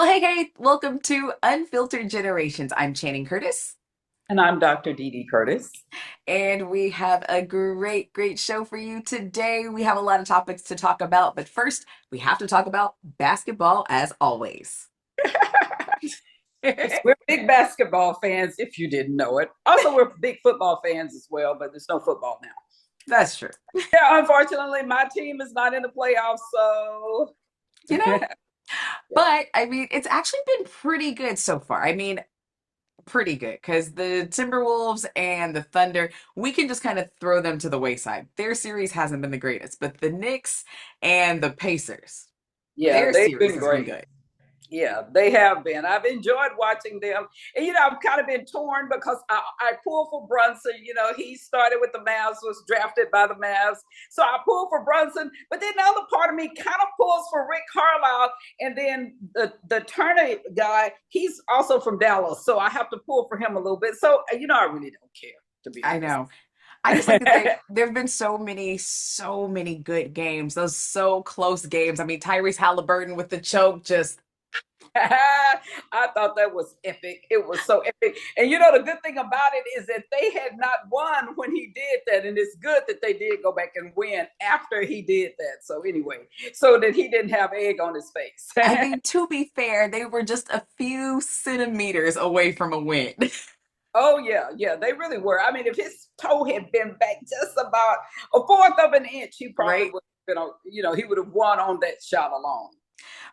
Hey, welcome to Unfiltered Generations. I'm Channing Curtis, And I'm Dr. Dee Dee Curtis. and we have a great show for you today. We have a lot of topics to talk about, but first, we have to talk about basketball as always. Yes, we're big basketball fans, if you didn't know it. Also, we're big football fans as well, but there's no football now. That's true. Yeah, unfortunately, my team is not in the playoffs, so You know, yeah. but I mean, it's actually been pretty good so far. I mean, pretty good because the Timberwolves and the Thunder, we can just kind of throw them to the wayside. Their series hasn't been the greatest, but the Knicks and the Pacers, Yeah, their they've series been has been great. good. Yeah, they have been. I've enjoyed watching them. And, I've kind of been torn because I pull for Brunson. He started with the Mavs, was drafted by the Mavs. So I pull for Brunson. But then the other part of me kind of pulls for Rick Carlisle. And then the Turner guy, he's also from Dallas. So I have to pull for him a little bit. So, I really don't care, to be I honest. know. I just like that there have been so many good games. Those so close games. I mean, Tyrese Halliburton with the choke, just I thought that was epic. It was so epic. And the good thing about it is that they had not won when he did that. And it's good that they did go back and win after he did that. So anyway, so that he didn't have egg on his face. I mean, to be fair, they were just a few centimeters away from a win. Oh yeah, yeah, they really were. I mean, if his toe had been back just about a fourth of an inch, he probably Right? would have been, he would have won on that shot alone.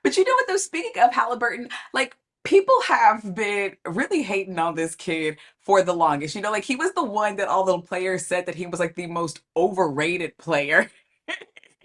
But you know what though, speaking of Halliburton, like people have been really hating on this kid for the longest. Like he was the one that all the players said that he was like the most overrated player.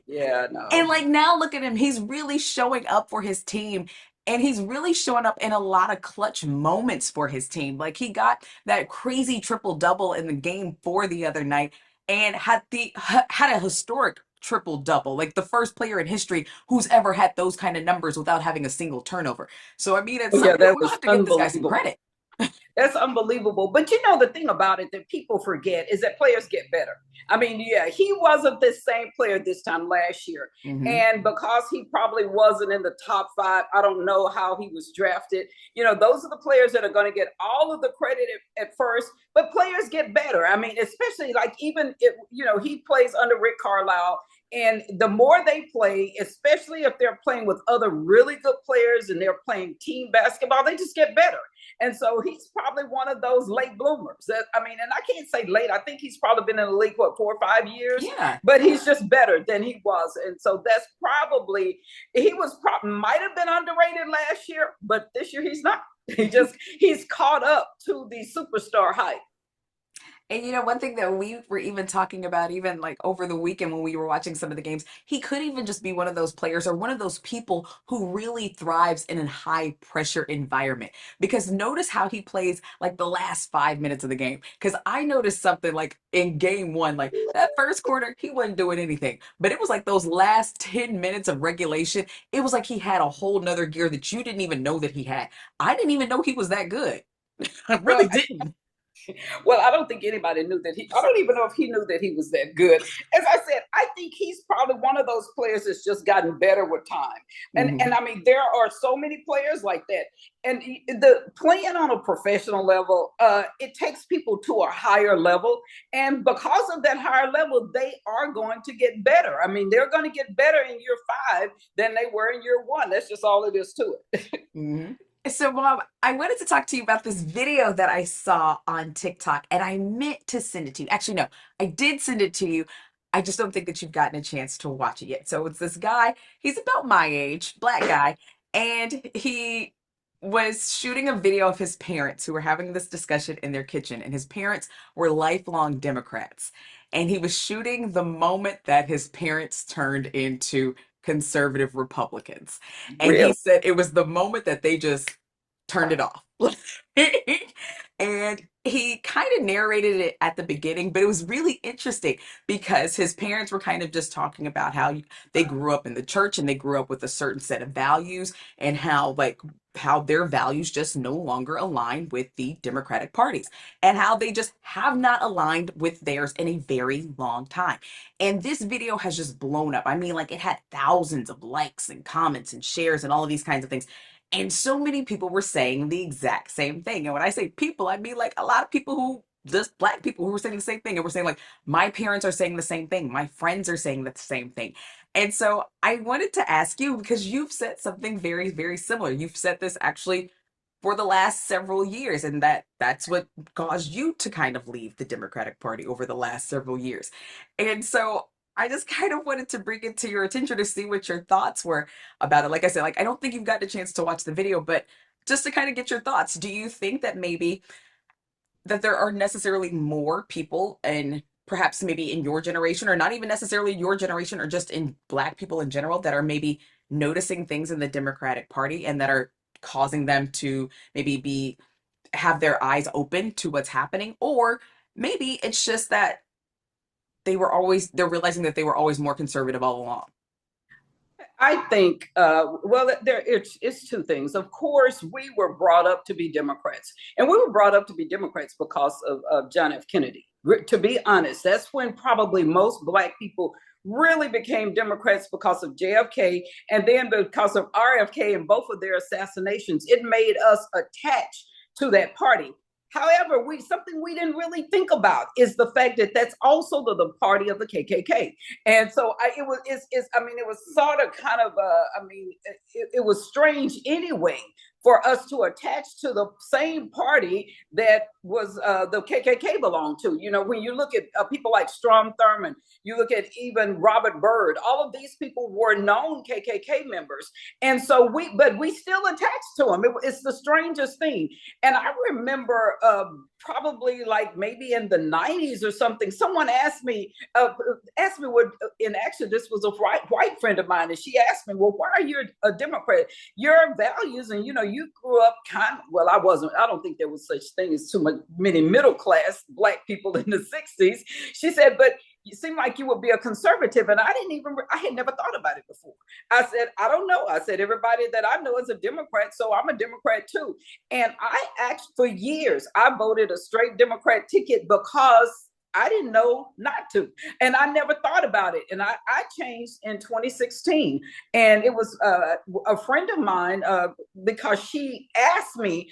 Yeah, And no. like now look at him, he's really showing up for his team. And he's really showing up in a lot of clutch moments for his team. Like he got that crazy triple double in the game four the other night and had a historic triple double, like the first player in history who's ever had those kind of numbers without having a single turnover. So I mean, at Oh some yeah, point that we will was have to give this guy some unbelievable. credit. That's unbelievable. But the thing about it that people forget is that players get better. I mean, yeah, he wasn't the same player this time last year. Hmm. And because he probably wasn't in the top five, I don't know how he was drafted. Those are the players that are going to get all of the credit at first, but players get better. I mean, especially like even if, he plays under Rick Carlisle. And the more they play, especially if they're playing with other really good players and they're playing team basketball, they just get better. And so he's probably one of those late bloomers. I mean, and I can't say late. I think he's probably been in the league, 4 or 5 years, Yeah. but he's just better than he was. And so that's probably, might have been underrated last year, but this year he's not. He's caught up to the superstar hype. And one thing that we were even talking about, even like over the weekend when we were watching some of the games, he could even just be one of those players or one of those people who really thrives in a high pressure environment. Because notice how he plays like the last 5 minutes of the game. Because I noticed something like in game one, like that first quarter, he wasn't doing anything. But it was like those last 10 minutes of regulation, it was like he had a whole nother gear that you didn't even know that he had. I didn't even know he was that good. I Well, really didn't. Well, I don't think anybody knew that I don't even know if he knew that he was that good. As I said, I think he's probably one of those players that's just gotten better with time. And Mhm. I mean, there are so many players like that. And the playing on a professional level, it takes people to a higher level. And because of that higher level, they are going to get better. I mean, they're going to get better in year five than they were in year one. That's just all it is to it. Mhm. So, Mom, I wanted to talk to you about this video that I saw on TikTok, and I meant to send it to you. Actually, no, I did send it to you. I just don't think that you've gotten a chance to watch it yet. So, it's this guy, he's about my age, black guy, and he was shooting a video of his parents who were having this discussion in their kitchen, and his parents were lifelong Democrats. And he was shooting the moment that his parents turned into conservative Republicans. And he Really? said it was the moment that they just turned it off. And he kind of narrated it at the beginning, but it was really interesting because his parents were kind of just talking about how they grew up in the church and they grew up with a certain set of values and how their values just no longer align with the Democratic parties and how they just have not aligned with theirs in a very long time. And this video has just blown up. I mean, like it had thousands of likes and comments and shares and all of these kinds of things. And so many people were saying the exact same thing. And when I say people, I mean like a lot of people who just black people who were saying the same thing and were saying like my parents are saying the same thing, my friends are saying the same thing. And so I wanted to ask you because you've said something very, very similar. You've said this actually for the last several years, and that's what caused you to kind of leave the Democratic Party over the last several years. And so I just kind of wanted to bring it to your attention to see what your thoughts were about it. Like I said, like I don't think you've gotten a chance to watch the video, but just to kind of get your thoughts, do you think that maybe that there are necessarily more people and perhaps maybe in your generation or not even necessarily your generation or just in black people in general that are maybe noticing things in the Democratic Party and that are causing them to maybe be have their eyes open to what's happening, or maybe it's just that they're realizing that they were always more conservative all along. I think, well, it's two things. Of course, we were brought up to be Democrats, and we were brought up to be Democrats because of John F. Kennedy. To be honest, that's when probably most Black people really became Democrats because of JFK, and then because of RFK and both of their assassinations. It made us attached to that party. However, something we didn't really think about is the fact that that's also the party of the KKK. And so it was sort of kind of, it was strange anyway for us to attach to the same party that was the KKK belonged to. You know, when you look at people like Strom Thurmond, you look at even Robert Byrd, all of these people were known KKK members. And so but we still attached to them. It's the strangest thing. And I remember probably like maybe in the 90s or something, someone asked me what, in actually this was a white friend of mine, and she asked me, well, why are you a Democrat? Your values, and you grew up well, I don't think there was such thing as many middle class Black people in the 60s. She said, but you seem like you would be a conservative. And I had never thought about it before. I said, I don't know. I said, everybody that I know is a Democrat, so I'm a Democrat too. And I asked for years, I voted a straight Democrat ticket because I didn't know not to. And I never thought about it. And I changed in 2016. And it was a friend of mine, because she asked me,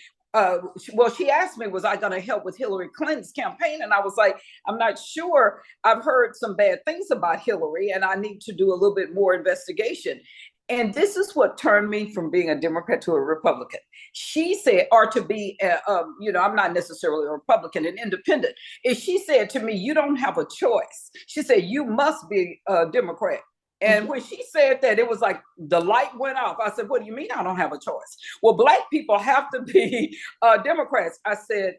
she asked me, was I going to help with Hillary Clinton's campaign? And I was like, I'm not sure. I've heard some bad things about Hillary, and I need to do a little bit more investigation. And this is what turned me from being a Democrat to a Republican. She said, or to be, I'm not necessarily a Republican, an independent. And she said to me, you don't have a choice. She said, you must be a Democrat. And when she said that, it was like the light went off. I said, what do you mean I don't have a choice? Well, Black people have to be Democrats. I said,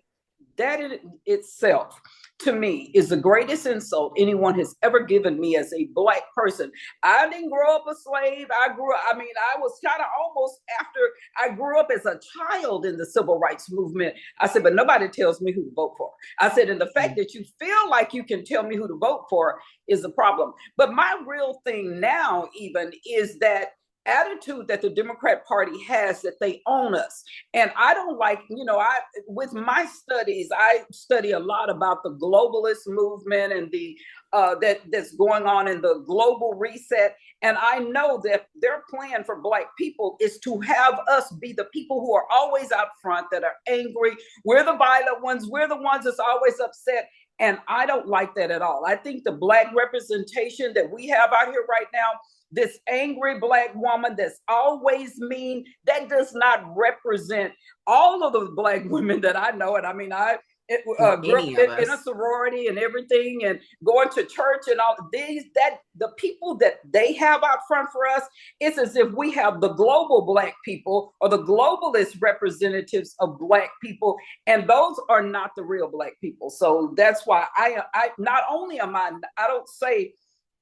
that in itself, to me, is the greatest insult anyone has ever given me as a Black person. I didn't grow up a slave. I was kind of almost after I grew up as a child in the civil rights movement. I said, but nobody tells me who to vote for. I said, and the fact that you feel like you can tell me who to vote for is a problem. But my real thing now even is that attitude that the Democrat Party has, that they own us. And I don't like, with my studies, I study a lot about the globalist movement and the that's going on in the global reset. And I know that their plan for Black people is to have us be the people who are always out front, that are angry. We're the violent ones. We're the ones that's always upset. And I don't like that at all. I think the Black representation that we have out here right now, this angry Black woman that's always mean, that does not represent all of the Black women that I know. And I mean, I grew up in a sorority and everything, and going to church and all these, that the people that they have out front for us, it's as if we have the global Black people or the globalist representatives of Black people, and those are not the real Black people. So that's why I not only am I don't say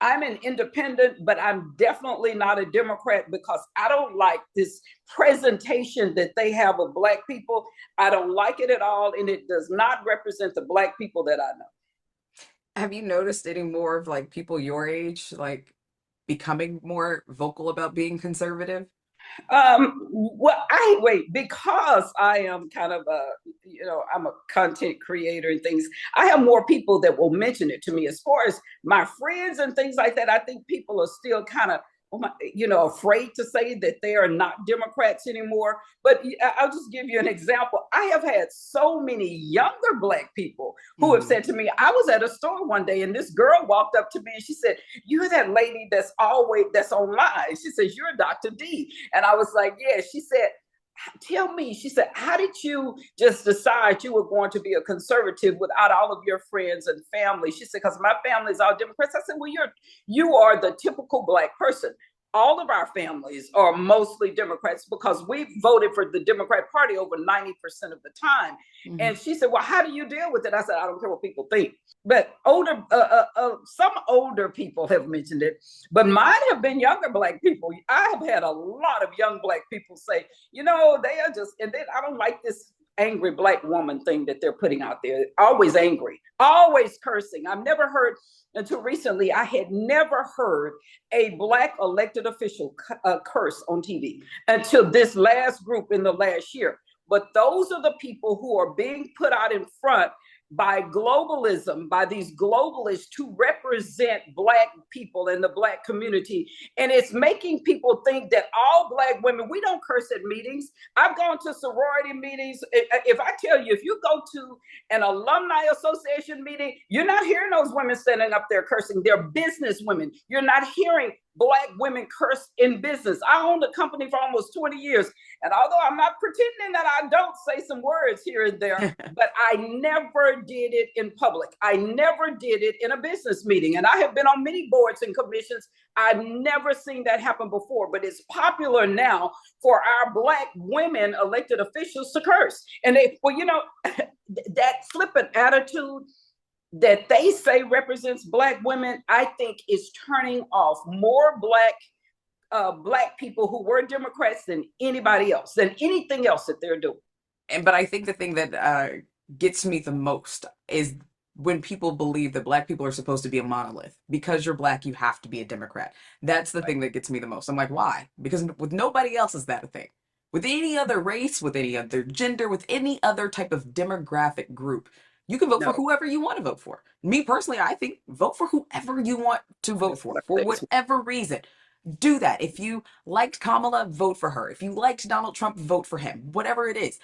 I'm an independent, but I'm definitely not a Democrat, because I don't like this presentation that they have of Black people. I don't like it at all, and it does not represent the Black people that I know. Have you noticed any more of like people your age like becoming more vocal about being conservative? Well, because I am kind of I'm a content creator and things. I have more people that will mention it to me. As far as my friends and things like that, I think people are still kind of afraid to say that they are not Democrats anymore. But I'll just give you an example. I have had so many younger Black people who have said to me, I was at a store one day and this girl walked up to me and she said, "You're that lady that's online." She says, "You're Dr. D." And I was like, "Yeah." She said, "Tell me," she said, "how did you just decide you were going to be a conservative without all of your friends and family?" She said, "Because my family is all Democrats." I said, "Well, you are the typical Black person. All of our families are mostly Democrats because we voted for the Democrat Party over 90% of the time." Mm-hmm. And she said, "Well, how do you deal with it?" I said, "I don't care what people think." But some older people have mentioned it, but mine have been younger Black people. I have had a lot of young Black people say, they are just, and then I don't like this angry Black woman thing that they're putting out there. Always angry, always cursing. I've never heard, until recently, I had never heard a Black elected official curse on TV until this last group in the last year. But those are the people who are being put out in front by globalism, by these globalists to represent Black people in the Black community. And it's making people think that all Black women, we don't curse at meetings. I've gone to sorority meetings. If I tell you, if you go to an alumni association meeting, you're not hearing those women standing up there cursing. They're business women. You're not hearing Black women curse in business. I owned a company for almost 20 years. And although I'm not pretending that I don't say some words here and there, but I never did it in public. I never did it in a business meeting. And I have been on many boards and commissions. I've never seen that happen before, but it's popular now for our Black women elected officials to curse. And that flippant attitude that they say represents Black women, I think is turning off more Black people who were Democrats than anybody else, than anything else that they're doing. But I think the thing that gets me the most is when people believe that Black people are supposed to be a monolith. Because you're Black, you have to be a Democrat. That's the thing that gets me the most. I'm like, why? Because with nobody else is that a thing. With any other race, with any other gender, with any other type of demographic group, you can vote for No. whoever you want to vote for. Me personally, I think vote for whoever you want to vote for whatever reason. Do that. If you liked Kamala, vote for her. If you liked Donald Trump, vote for him. Whatever it is.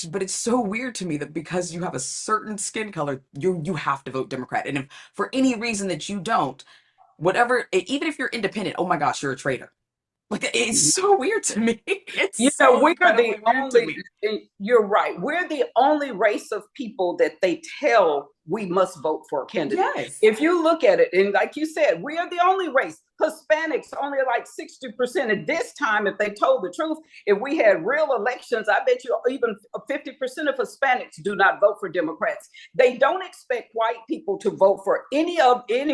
But it's so weird to me that because you have a certain skin color, you have to vote Democrat. And if for any reason that you don't, whatever, even if you're independent, oh my gosh, you're a traitor. Like it's so weird to me. It's so We're the incredibly weird to only, me. you're right. We're the only race of people that they tell we must vote for a candidate. Yes. If you look at it, and like you said, we are the only race. Hispanics only like 60% at this time, if they told the truth. If we had real elections, I bet you even 50% of Hispanics do not vote for Democrats. They don't expect white people to vote for any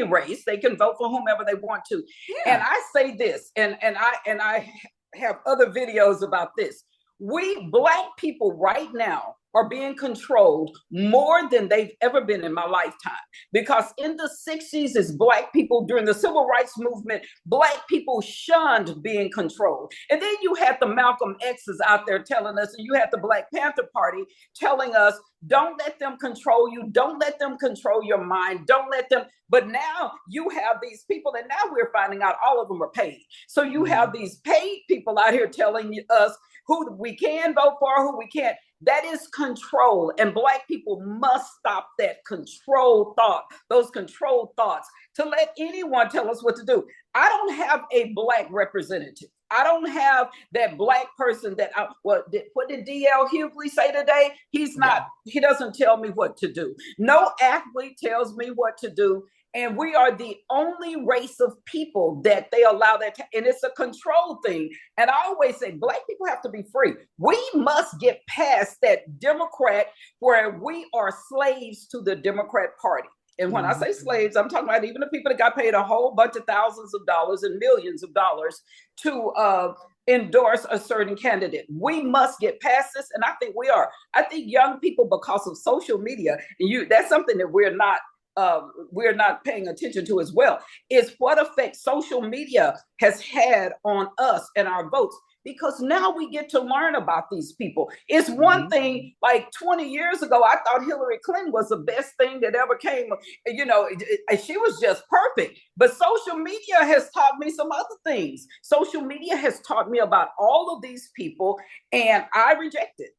race. They can vote for whomever they want to. Yeah. And I say this, and I have other videos about this. We Black people right now are being controlled more than they've ever been in my lifetime. Because in the 60s, as Black people, during the Civil Rights Movement, Black people shunned being controlled. And then you had the Malcolm X's out there telling us, and you had the Black Panther Party telling us, don't let them control you. Don't let them control your mind. Don't let them. But now you have these people, and now we're finding out all of them are paid. So you have these paid people out here telling us who we can vote for, who we can't. That is control. And Black people must stop that control thought, those control thoughts, to let anyone tell us what to do. I don't have a Black representative. I don't have that Black person that, what did D.L. Hughley say today? He doesn't tell me what to do. No athlete tells me what to do. And we are the only race of people that they allow that, and it's a control thing. And I always say, Black people have to be free. We must get past that Democrat where we are slaves to the Democrat Party. And when I say slaves, I'm talking about even the people that got paid a whole bunch of thousands of dollars and millions of dollars to endorse a certain candidate. We must get past this, and I think we are. I think young people, because of social media, and that's something that we're not we're not paying attention to as well, is what effect social media has had on us and our votes. Because now we get to learn about these people. It's one Mhm. thing, like 20 years ago, I thought Hillary Clinton was the best thing that ever came. You know, she was just perfect. But social media has taught me some other things. Social media has taught me about all of these people, and I reject it.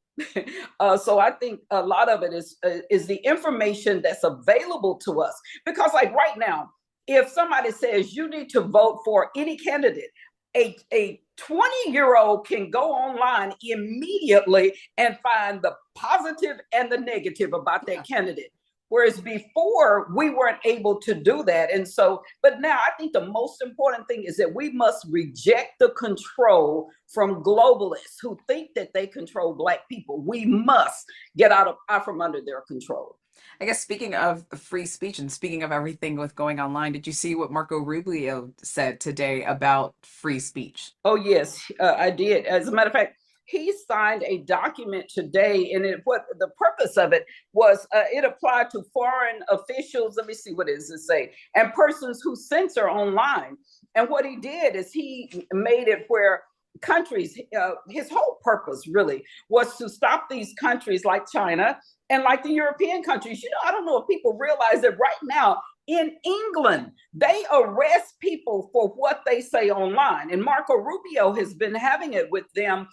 So I think a lot of it is the information that's available to us. Because like right now, if somebody says you need to vote for any candidate, a 20-year-old can go online immediately and find the positive and the negative about Yeah. that candidate. Whereas before, we weren't able to do that. And so, but now I think the most important thing is that we must reject the control from globalists who think that they control Black people. We must get out from under their control. I guess speaking of free speech and speaking of everything with going online, did you see what Marco Rubio said today about free speech? Oh, yes, I did. As a matter of fact, he signed a document today, and what the purpose of it was, it applied to foreign officials. Let me see, what does it say? And persons who censor online. And what he did is he made it where countries, his whole purpose really was to stop these countries like China and like the European countries. You know, I don't know if people realize that right now in England, they arrest people for what they say online. And Marco Rubio has been having it with them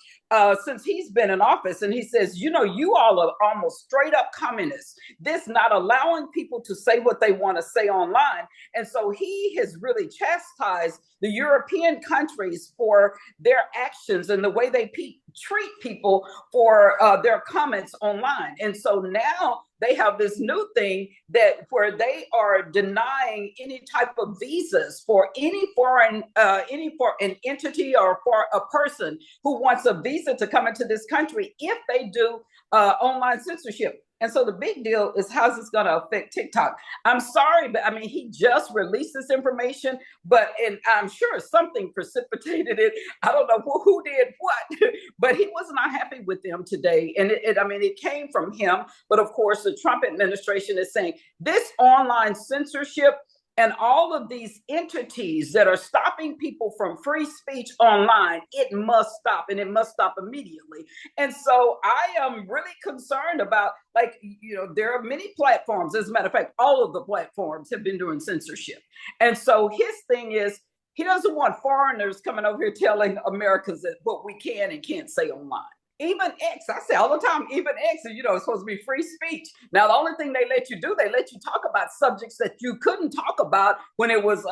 since he's been in office. And he says, you know, you all are almost straight up communists. This not allowing people to say what they want to say online. And so he has really chastised the European countries for their actions and the way they treat people for their comments online. And so now they have this new thing that where they are denying any type of visas for any foreign, for an entity or for a person who wants a visa to come into this country if they do online censorship. And so the big deal is, how's this going to affect TikTok? I'm sorry, but I mean, he just released this information, and I'm sure something precipitated it. I don't know who did what, but he was not happy with them today. And it came from him. But of course, the Trump administration is saying this online censorship and all of these entities that are stopping people from free speech online, it must stop, and it must stop immediately. And so I am really concerned about, like, you know, there are many platforms. As a matter of fact, all of the platforms have been doing censorship. And so his thing is, he doesn't want foreigners coming over here telling Americans that what we can and can't say online. Even X, I say all the time, even X, you know, it's supposed to be free speech. Now, the only thing they let you do, they let you talk about subjects that you couldn't talk about when it was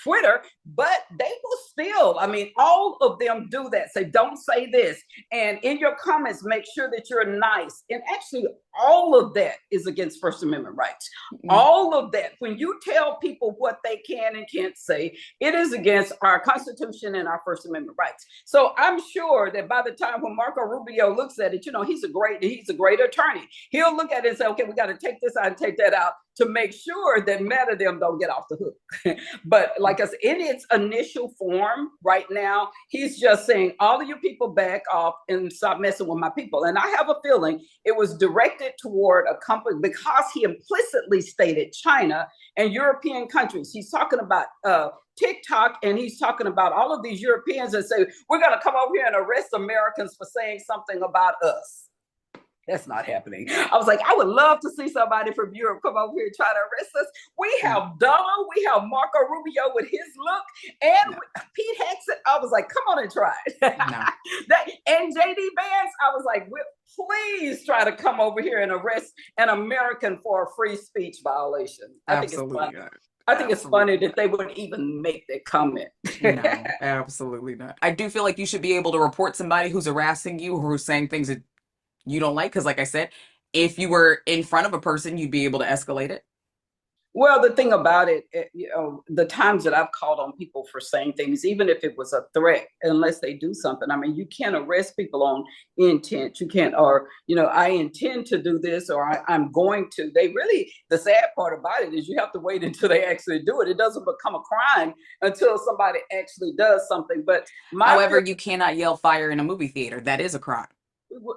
Twitter, but they will still, I mean, all of them do that. Say, don't say this. And in your comments, make sure that you're nice. And actually, all of that is against First Amendment rights. All of that, when you tell people what they can and can't say, it is against our Constitution and our First Amendment rights. So I'm sure that by the time when Marco Rubio looks at it, you know, he's a great attorney. He'll look at it and say, okay, we got to take this out and take that out to make sure that Meta them don't get off the hook. But like I said, in its initial form right now, he's just saying, all of you people back off and stop messing with my people. And I have a feeling it was directed toward a company because he implicitly stated China and European countries. He's talking about TikTok, and he's talking about all of these Europeans that say, we're going to come over here and arrest Americans for saying something about us. That's not happening. I was like, I would love to see somebody from Europe come over here and try to arrest us. We have Donald, we have Marco Rubio with his look, and Pete Hegseth. I was like, come on and try it. And JD Vance, I was like, please try to come over here and arrest an American for a free speech violation. I think it's funny. I think it's funny that they wouldn't even make that comment. No, absolutely not. I do feel like you should be able to report somebody who's harassing you or who's saying things that you don't like, because like I said, if you were in front of a person, you'd be able to escalate it. Well, the thing about it, you know, the times that I've called on people for saying things, even if it was a threat, unless they do something, I mean, you can't arrest people on intent. You can't, or, you know, I intend to do this, or I'm going to. The sad part about it is you have to wait until they actually do it. It doesn't become a crime until somebody actually does something. But however, you cannot yell fire in a movie theater. That is a crime.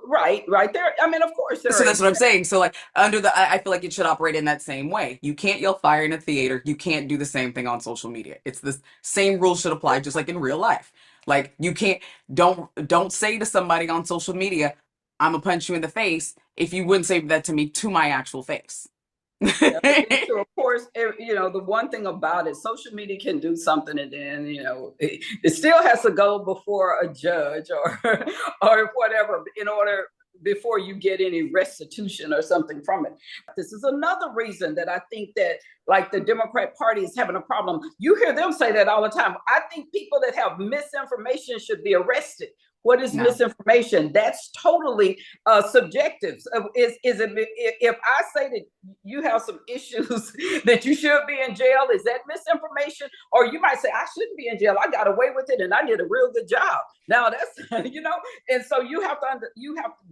right there. I mean, of course there So are that's what I'm exceptions. saying. So like under the, I feel like it should operate in that same way. You can't yell fire in a theater. You can't do the same thing on social media. It's the same rules should apply just like in real life. Like you can't, don't say to somebody on social media, I'm gonna punch you in the face if you wouldn't say that to me to my actual face. Yeah, but then too, of course, the one thing about it, social media can do something, and then it still has to go before a judge or or whatever in order before you get any restitution or something from it. This is another reason that I think that like the Democrat Party is having a problem. You hear them say that all the time. I think people that have misinformation should be arrested. What is No. misinformation? That's totally subjective. Is it if I say that you have some issues that you should be in jail? Is that misinformation? Or you might say I shouldn't be in jail. I got away with it and I did a real good job. Now that's and so you have to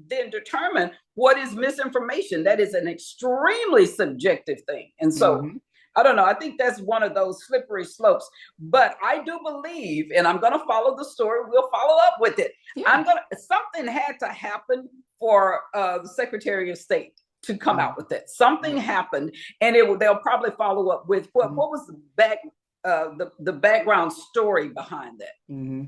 then determine what is misinformation. That is an extremely subjective thing, and so. Hmm. I don't know. I think that's one of those slippery slopes. But I do believe, and I'm going to follow the story. We'll follow up with it. Yeah. Something had to happen for the Secretary of State to come Mhm. out with it. Something happened, and they'll probably follow up with what was the background story behind that. Hmm.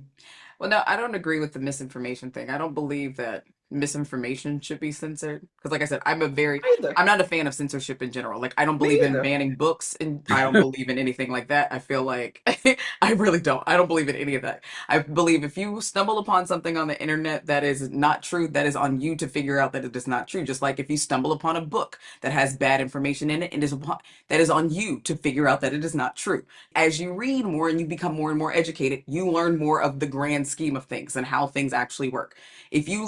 Well, no, I don't agree with the misinformation thing. I don't believe that misinformation should be censored. Because, like I said, Either. I'm not a fan of censorship in general. Like, I don't Me believe in either. banning books and I don't believe in anything like that. I feel like I really don't. I don't believe in any of that. I believe if you stumble upon something on the internet that is not true, that is on you to figure out that it is not true. Just like if you stumble upon a book that has bad information in it, that is on you to figure out that it is not true. As you read more and you become more and more educated, you learn more of the grand scheme of things and how things actually work. If you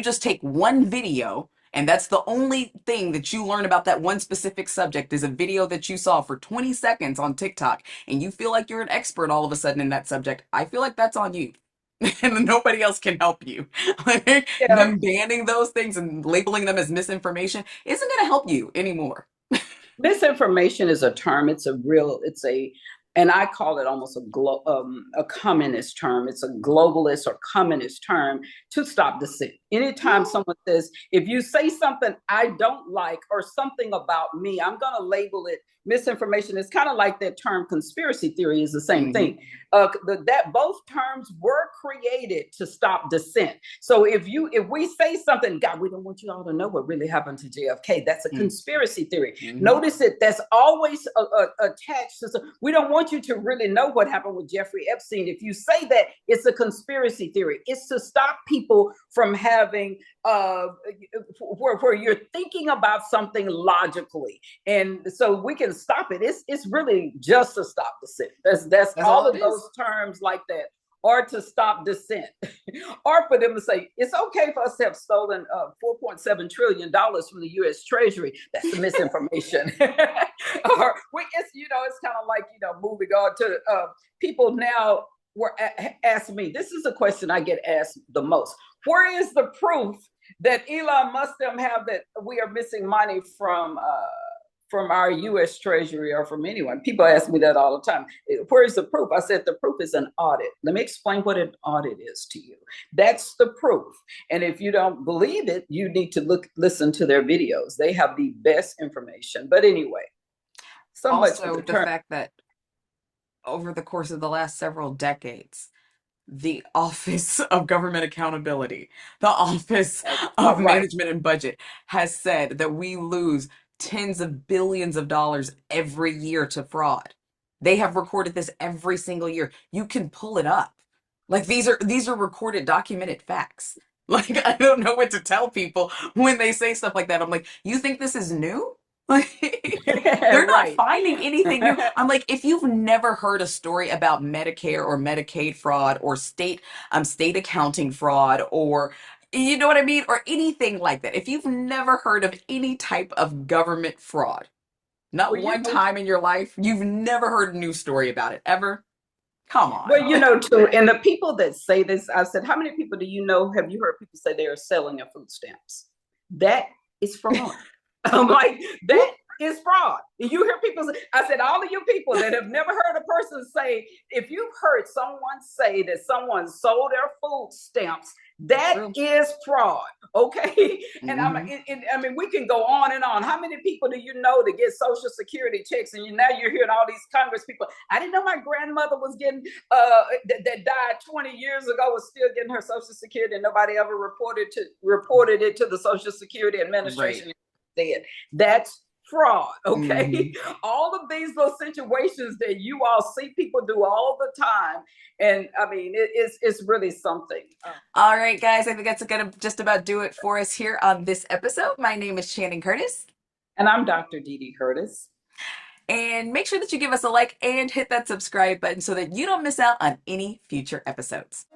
just take one video and that's the only thing that you learn about that one specific subject is a video that you saw for 20 seconds on TikTok and you feel like you're an expert all of a sudden in that subject, I feel like that's on you. And nobody else can help you. Like, Yeah, them banning those things and labeling them as misinformation isn't going to help you anymore. misinformation is a term. And I call it almost a communist term. It's a globalist or communist term to stop dissent. Anytime Yeah. someone says, if you say something I don't like or something about me, I'm going to label it misinformation. It's kind of like that term conspiracy theory is the same Hmm. thing. That both terms were created to stop dissent. So if we say something, God, we don't want you all to know what really happened to JFK. That's a conspiracy theory. Hmm. Notice that that's always attached to. We don't want you to really know what happened with Jeffrey Epstein. If you say that, it's a conspiracy theory. It's to stop people from having where you're thinking about something logically, and so we can stop it. It's really just to stop dissent. That's That's all all of it is. those terms like that, or to stop dissent, or for them to say it's okay for us to have stolen $4.7 trillion from the U.S. Treasury. That's the misinformation. It's kind of like moving on to people now were asked me. This is a question I get asked the most. Where is the proof that Elon Musk them have that we are missing money from our U.S. Treasury or from anyone? People ask me that all the time. Where is the proof? I said the proof is an audit. Let me explain what an audit is to you. That's the proof. And if you don't believe it, you need to listen to their videos. They have the best information. But anyway, so much for Also, the the term. fact that over the course of the last several decades, the Office of Government Accountability, the Office of Right. Management and Budget has said that we lose tens of billions of dollars every year to fraud. They have recorded this every single year. You can pull it up. Like these are recorded, documented facts. Like I don't know what to tell people when they say stuff like that. I'm like, you think this is new? Like they're not Right. finding anything new. I'm like, if you've never heard a story about Medicare or Medicaid fraud or state accounting fraud or you know what I mean? Or anything like that. If you've never heard of any type of government fraud, not Well, one time in your life, you've never heard a news story about it ever. Come on. too, and the people that say this, I said, how many people do you know? Have you heard people say they are selling their food stamps? That is fraud. I'm like that. is fraud. You hear people say, I said, all of you people that have never heard a person say, if you've heard someone say that someone sold their food stamps, that is fraud. Okay. And I mean, we can go on and on. How many people do you know that get Social Security checks? And now you're hearing all these Congress people. I didn't know my grandmother was getting, that died 20 years ago, was still getting her Social Security, and nobody ever reported it to the Social Security Administration. Right. That's fraud. Okay. All of these little situations that you all see people do all the time. And I mean, it's really something. All right, guys, I think that's going to just about do it for us here on this episode. My name is Shannon Curtis. And I'm Dr. Dee Dee Curtis. And make sure that you give us a like and hit that subscribe button so that you don't miss out on any future episodes.